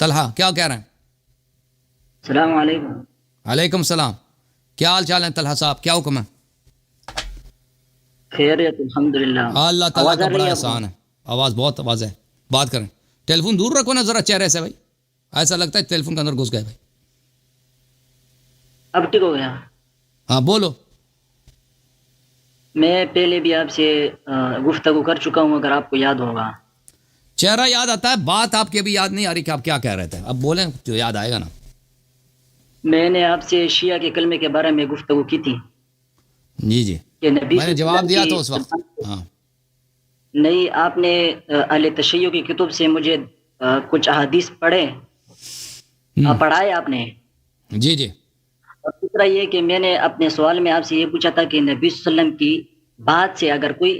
طلحہ کیا کہہ رہے ہیں؟ السلام علیکم. وعلیکم السلام. کیا حال چال ہے طلحہ صاحب؟ کیا حکم ہے؟ خیریت الحمدللہ. اللہ تعالیٰ کا بڑا احسان ہے. آواز بہت آواز ہے. بات کریں. ٹیلی فون دور رکھو نا ذرا چہرے سے بھائی. ایسا لگتا ہے ٹیلی فون کے اندر گھس گئے بھائی. اب ٹھیک ہو گیا؟ ہاں بولو. میں پہلے بھی آپ سے گفتگو کر چکا ہوں، اگر آپ کو یاد ہوگا. چہرہ یاد آتا ہے، بات آپ کی ابھی یاد نہیں آ رہی کہ آپ کیا کہہ رہے تھے. اب بولیں جو یاد آئے گا نا. میں نے آپ سے شیعہ کے کلمے کے بارے میں گفتگو کی تھی. جی جی کہ نبی میں نے جواب دیا تو اس وقت. ہاں نہیں، آپ نے اہل تشیع کی کتب سے مجھے کچھ احادیث پڑھائے آپ نے. جی جی. اور دوسرا یہ کہ میں نے اپنے سوال میں آپ سے یہ پوچھا تھا کہ نبی صلی اللہ علیہ وسلم کی بات سے اگر کوئی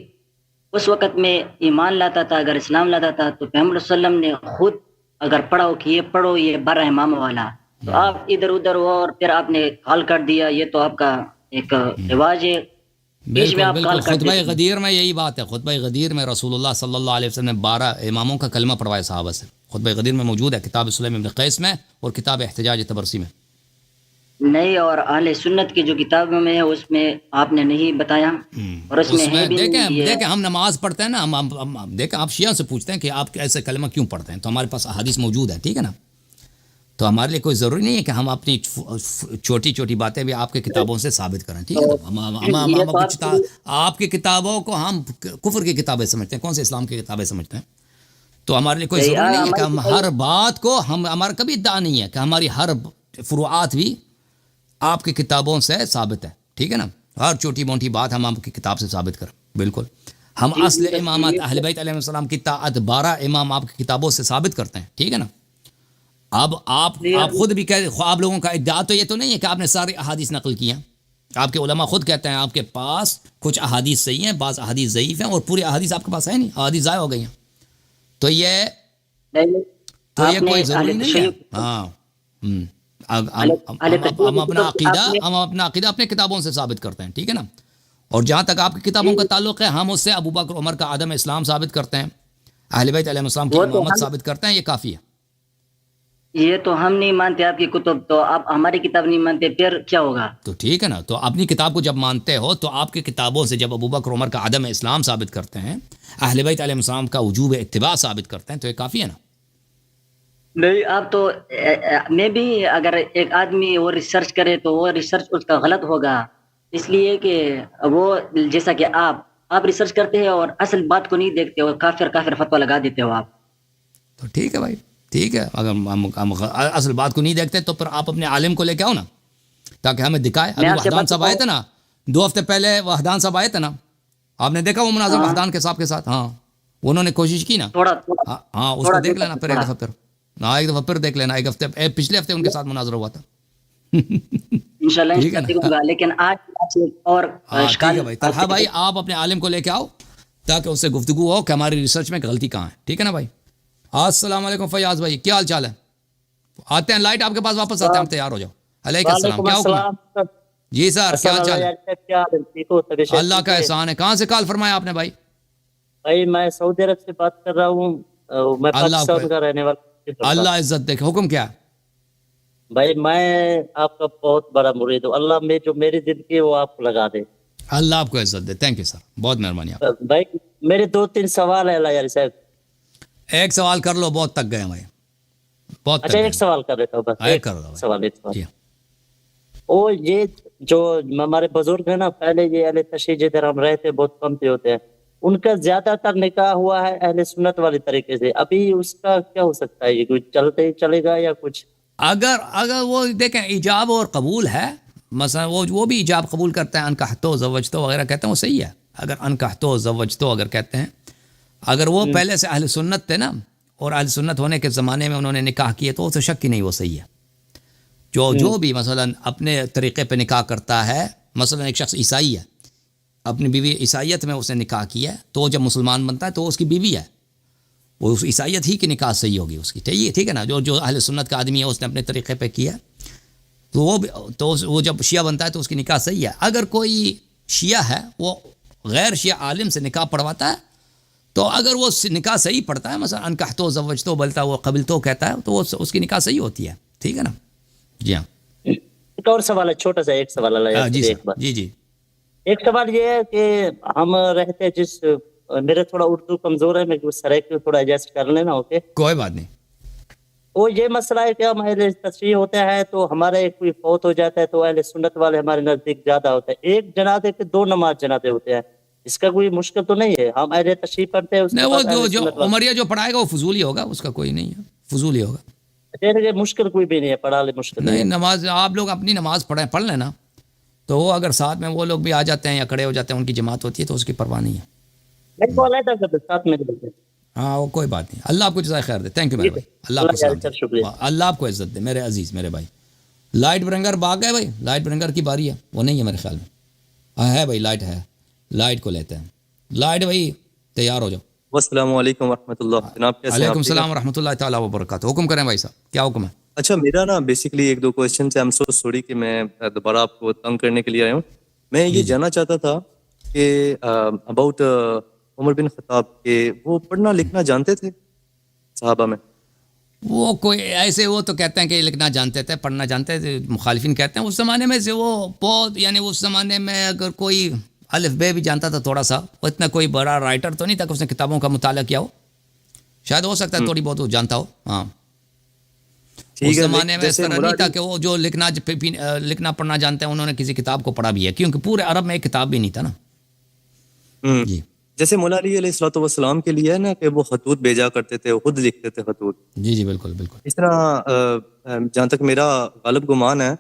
اس وقت میں ایمان لاتا تھا، اگر اسلام لاتا تھا، تو پیغمبر صلی اللہ علیہ وسلم نے خود اگر پڑھو کہ یہ پڑھو یہ بر امام والا، تو آپ ادھر ادھر ہو اور پھر آپ نے کال کر دیا. یہ تو آپ کا ایک رواج ہے. بالکل بالکل. خطبہ غدیر میں یہی بات ہے. خطبہ غدیر میں رسول اللہ صلی اللہ علیہ وسلم نے 12 اماموں کا کلمہ پڑھوایا صحابہ سے. خطبہ غدیر میں موجود ہے، کتاب سلیم ابن قیس میں اور کتاب احتجاج تبرسی میں. نہیں، اور اہل سنت کی جو کتابوں میں ہے اس میں آپ نے نہیں بتایا. اور اس میں دیکھیں ہم نماز پڑھتے ہیں نا، ہم دیکھیں آپ شیعہ سے پوچھتے ہیں کہ آپ ایسے کلمہ کیوں پڑھتے ہیں، تو ہمارے پاس احادیث موجود ہے. ٹھیک ہے نا. تو ہمارے لیے کوئی ضروری نہیں ہے کہ ہم اپنی چھوٹی چھوٹی باتیں بھی آپ کی کتابوں سے ثابت کریں. ٹھیک ہے نا. آپ کی کتابوں کو ہم کفر کی کتابیں سمجھتے ہیں، کون سے اسلام کی کتابیں سمجھتے ہیں. تو ہمارے لیے کوئی ضروری نہیں ہے کہ ہم ہر بات کو ہمارا کبھی ادعا نہیں ہے کہ ہماری ہر فروعات بھی آپ کی کتابوں سے ثابت ہے. ٹھیک ہے نا. ہر چھوٹی موٹی بات ہم آپ کی کتاب سے ثابت کریں. بالکل. ہم اصل امامات اہل بیت علیہ السلام کی طاعت 12 امام آپ کی کتابوں سے ثابت کرتے ہیں. ٹھیک ہے نا. اب آپ خود بھی آپ لوگوں کا ادعا تو یہ تو نہیں ہے کہ آپ نے ساری احادیث نقل کی ہیں. آپ کے علماء خود کہتے ہیں آپ کے پاس کچھ احادیث صحیح ہیں، بعض احادیث ضعیف ہیں، اور پوری احادیث آپ کے پاس ہے نہیں، احادیث ضائع ہو گئی ہیں. تو یہ کوئی ضروری نہیں ہے. ہاں ہم اپنا عقیدہ اپنے کتابوں سے ثابت کرتے ہیں. ٹھیک ہے نا. اور جہاں تک آپ کی کتابوں کا تعلق ہے، ہم اس سے ابو بکر عمر کا عدم اسلام ثابت کرتے ہیں، اہل بیت علیہ السلام کی امامت ثابت کرتے ہیں. یہ کافی ہے. یہ تو ہم نہیں مانتے آپ کی کتب، تو آپ ہماری کتاب نہیں مانتے، پھر کیا ہوگا؟ تو ٹھیک ہے نا. تو اپنی کتاب کو جب مانتے ہو تو آپ کی کتابوں سے جب ابو بکر عمر کا عدم اسلام ثابت کرتے ہیں، اہل بیت علیہ السلام کا وجوب اتباع ثابت کرتے ہیں، تو یہ کافی ہے نا. نہیں، آپ تو میں بھی اگر ایک آدمی وہ ریسرچ کرے تو وہ ریسرچ اس کا غلط ہوگا، اس لیے کہ وہ جیسا کہ آپ ریسرچ کرتے ہیں اور اصل بات کو نہیں دیکھتے اور کافر فتویٰ لگا دیتے ہو آپ. تو ٹھیک ہے بھائی، ٹھیک ہے. اگر ہم اصل بات کو نہیں دیکھتے تو پھر آپ اپنے عالم کو لے کے آؤ نا، تاکہ ہمیں دکھائے. ابھی وحدان صاحب آئے تھے نا 2 ہفتے پہلے، وحدان صاحب آئے تھے نا، آپ نے دیکھا وہ مناظر وحدان کے صاحب کے ساتھ. ہاں انہوں نے کوشش کی نا. ہاں اس کو دیکھ لینا پھر ایک دفعہ، ایک دفعہ پھر دیکھ لینا. ایک ہفتے پچھلے ہفتے ان کے ساتھ مناظرہ ہوا تھا. انشاءاللہ. لیکن آج اور ٹھیک ہے بھائی. طلحہ بھائی آپ اپنے عالم کو لے کے آؤ تاکہ اس سے گفتگو ہو کہ ہماری ریسرچ میں غلطی کہاں ہے. ٹھیک ہے نا بھائی. السلام علیکم فیاض بھائی، کیا حال چال ہے؟ آتے ہیں لائٹ آپ کے پاس واپس آتے ہیں، ہم تیار ہو جاؤ. علیکم السلام. کیا حکم ہے؟ جی سر کیا حال چال ہے؟ اللہ کا احسان ہے. کہاں سے کال فرمایا آپ نے بھائی؟ بھائی میں سعودی عرب سے بات کر رہا ہوں. میں پاکستان کا رہنے والا. اللہ عزت دے. حکم کیا؟ بھائی میں آپ کا بہت بڑا مرید ہوں. اللہ میں جو میری زندگی ہے وہ آپ کو لگا دے. اللہ آپ کو عزت دے. تھینک یو سر، بہت مہربانی آپ. بھائی میرے 2-3 سوال ہے. اللہ یار صاحب ایک سوال کر لو، بہت تک گئے بھائی، بہت. اچھا ایک سوال کر لیتا ہوں بس. ایک سوال. اور یہ جو ہمارے بزرگ ہیں نا، پہلے یہ اہل تشیع جدھر ہم رہتے بہت کم سے ہوتے ہیں، ان کا زیادہ تر نکاح ہوا ہے اہل سنت والی طریقے سے. ابھی اس کا کیا ہو سکتا ہے؟ یہ کچھ چلتے ہی چلے گا یا کچھ؟ اگر وہ دیکھیں ایجاب اور قبول ہے، مثلا وہ بھی ایجاب قبول کرتے ہیں، انکحتو زوجتو وغیرہ کہتے ہیں، وہ صحیح ہے. اگر انکحتو زوجتو اگر کہتے ہیں، اگر وہ پہلے سے اہل سنت تھے نا، اور اہل سنت ہونے کے زمانے میں انہوں نے نکاح کیے، تو اسے شک ہی نہیں، وہ صحیح ہے. جو بھی مثلا اپنے طریقے پہ نکاح کرتا ہے، مثلا ایک شخص عیسائی ہے، اپنی بیوی عیسائیت میں اس نے نکاح کیا ہے، تو جب مسلمان بنتا ہے تو اس کی بیوی ہے، وہ اس عیسائیت ہی کی نکاح صحیح ہوگی اس کی. ٹھیک ہے نا. جو اہل سنت کا آدمی ہے اس نے اپنے طریقے پہ کیا، تو وہ جب شیعہ بنتا ہے تو اس کی نکاح صحیح ہے. اگر کوئی شیعہ ہے وہ غیر شیعہ عالم سے نکاح پڑھواتا ہے تو اگر وہ نکاح صحیح پڑھتا ہے، مثلا انکحتو زوجتو بلتا وہ قبلتو کہتا ہے، تو وہ اس کی نکاح صحیح ہوتی ہے، ٹھیک ہے نا. جی ہاں. ایک اور سوال ہے، چھوٹا سا ایک سوال ہے. جی ایک سر. بات، جی جی. ایک سوال یہ ہے کہ ہم رہتے جس، میرے تھوڑا اردو کمزور ہے، میں سرائے کو تھوڑا ایڈجسٹ کر لینا. اوکے، کوئی بات نہیں. وہ یہ مسئلہ ہے کہ ہم اہل تشریح ہوتے ہیں تو ہمارے کوئی فوت ہو جاتا ہے تو اہل سنت والے ہمارے نزدیک زیادہ ہوتے ہیں، ایک جنازے کے 2 نماز جنازے ہوتے ہیں. اس کا کوئی مشکل تو نہیں ہے؟ ہم اہل تشریح پڑھتے ہیں، اس نہیں، کے وہ بعد اہل جو سنت والے. عمریہ جو پڑھائے گا وہ فضول ہی ہوگا، اس کا کوئی نہیں ہے، فضول ہی ہوگا. یہ مشکل کوئی بھی نہیں ہے، پڑھا لے، مشکل نہیں نہیں، ہے. نماز آپ لوگ اپنی نماز پڑھ لینا، تو وہ اگر ساتھ میں وہ لوگ بھی آ جاتے ہیں یا کھڑے ہو جاتے ہیں، ان کی جماعت ہوتی ہے تو اس کی پرواہ نہیں ہے. میں کو علیحدہ کر دے ساتھ میں دے. ہاں، وہ کوئی بات نہیں. اللہ آپ کو جزائے خیر دے. تھینک یو میرے بھائی. اللہ آپ کو سلامت سر، شکریہ. دے. اللہ آپ کو عزت دے میرے عزیز، میرے بھائی. لائٹ برنگر بھاگ گئے بھائی. لائٹ برنگر کی باری ہے، وہ نہیں ہے میرے خیال میں. ہے بھائی، لائٹ ہے، لائٹ کو لیتے ہیں. لائٹ بھائی تیار ہو جاؤ. السلام علیکم ورحمۃ اللہ. جناب کیسے ہیں آپ؟ علیکم السلام ورحمۃ اللہ تعالیٰ وبرکاتہ. حکم کریں بھائی صاحب، کیا حکم ہے؟ اچھا، میرا نا بیسیکلی 1-2 کوشچن سے، I'm so sorry کہ میں دوبارہ آپ کو تنگ کرنے کے لیے آیا ہوں. میں یہ جاننا چاہتا تھا کہ اباؤٹ عمر بن خطاب، کہ وہ پڑھنا لکھنا جانتے تھے صحابہ میں؟ وہ کوئی ایسے، وہ تو کہتے ہیں کہ لکھنا جانتے تھے، پڑھنا جانتے تھے. مخالفین کہتے ہیں اس زمانے میں سے وہ بہت، یعنی اس زمانے میں اگر کوئی الف بے بھی جانتا تھا تھوڑا سا، وہ اتنا کوئی بڑا رائٹر تو نہیں تھا کہ اس نے کتابوں کا مطالعہ کیا ہو. شاید ہو سکتا ہے تھوڑی بہت وہ جانتا ہو. ہاں، اس زمانے میں اس طرح نہیں تھا کہ وہ جو لکھنا پڑھنا جانتے ہیں انہوں نے کسی کتاب کو پڑھا بھی ہے، کیونکہ پورے عرب میں ایک کتاب بھی نہیں تھا نا. جی، جیسے مولا علی علیہ الصلوۃ والسلام کے لیے ہے نا کہ وہ خطوط بھیجا کرتے تھے، خود لکھتے تھے خطوط. جی جی، بالکل بالکل. اس طرح جہاں تک میرا غالب گمان ہے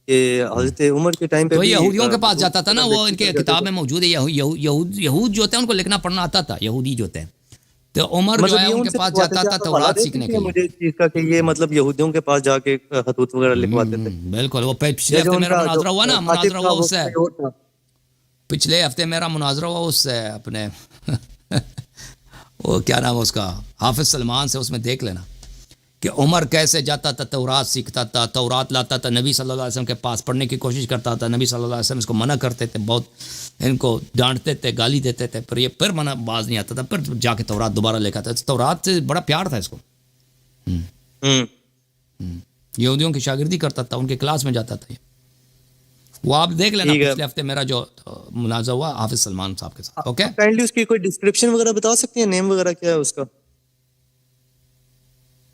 کہ حضرت عمر کے ٹائم پہ تو بھی یہودیوں کے پاس جاتا تھا نا، وہ ان کے کتاب میں موجود ہے. یہود جو ہوتے ہیں ان کو لکھنا پڑھنا آتا تھا، یہودی جو ہوتے ہیں. تو عمر جو ہے ان کے پاس جاتا تھا تورات سیکھنے کے لیے. مجھے اس چیز کا کہ یہ مطلب یہودیوں کے پاس جا کے خطوط وغیرہ لکھواتے تھے. بالکل. وہ پچھلے ہفتے میرا مناظرہ ہوا نا، مناظرہ ہوا اس سے، پچھلے ہفتے میرا مناظرہ ہوا اس سے اپنے وہ کیا نام ہے اس کا، حافظ سلمان سے. اس میں دیکھ لینا کہ عمر کیسے جاتا تھا، تورات سیکھتا تھا، تورات لاتا تھا نبی صلی اللہ علیہ وسلم کے پاس، پڑھنے کی کوشش کرتا تھا. نبی صلی اللہ علیہ وسلم اس کو منع کرتے تھے، بہت ان کو ڈانٹتے تھے، گالی دیتے تھے، پھر منع باز نہیں آتا تھا، پھر جا کے تورات دوبارہ لے کے آتا تھا. تورات سے بڑا پیار تھا اس کو. یہودیوں کی شاگردی کرتا تھا، ان کے کلاس میں جاتا تھا. وہ آپ دیکھ لینا پچھلے ہفتے میرا جو مناظرہ ہوا حافظ سلمان صاحب کے ساتھ. اوکے، کائنڈلی اس کی کوئی ڈسکرپشن وغیرہ بتا سکتے ہیں، نیم وغیرہ کیا ہے اس کا؟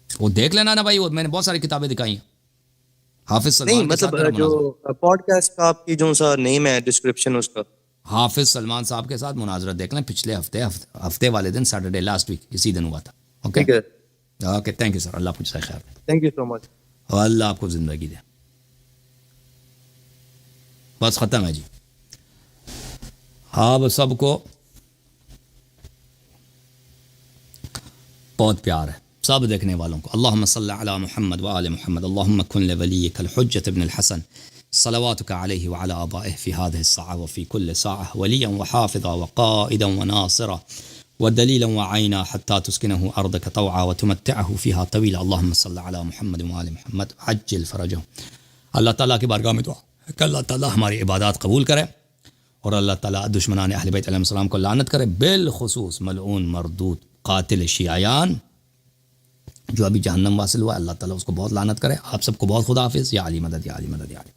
وہ دیکھ لینا نا بھائی، وہ میں نے بہت ساری کتابیں دکھائی ہیں حافظ نہیں سلمان کے ساتھ. مطلب جو پوڈ کاسٹ کا آپ کی جو سا نیم ہے، ڈسکرپشن اس کا. حافظ سلمان صاحب کے ساتھ مناظرہ دیکھ لیں، پچھلے ہفتے والے دن، سیٹرڈے لاسٹ ویک، اسی دن ہوا تھا. Okay okay, thank you sir. اللہ آپ کو جزائے خیر دے. تھینک یو سو مچ. اور اللہ آپ کو زندگی دے. بس ختم ہے جی. آپ سب کو بہت پیار ہے، سب دیکھنے والوں کو. اللہم صلی علی محمد وآل محمد. اللہم کن لولیک الحجۃ ابن الحسن صلواتک علیہ وعلی آبائہ فی هذه الساعة وفی کل ساعة ولیا وحافظا وقائدا وناصرا ودلیلا وعینا حتی تسکنہ ارضک طوعا وتمتعہ فیہا طویلا. اللہم صلی علی محمد وآل محمد عجل فرجہ. اللہ تعالیٰ کی بارگاہ میں دعا کہ اللہ تعالیٰ ہماری عبادات قبول کرے، اور اللہ تعالیٰ دشمنان اہل بیت علیہ السلام کو لعنت کرے، بالخصوص ملعون مردود قاتل شیعیان جو ابھی جہنم واصل ہوا ہے. اللہ تعالیٰ اس کو بہت لعنت کرے. آپ سب کو بہت خدا حافظ. یا علی مدد، یا علی مدد، یا علی.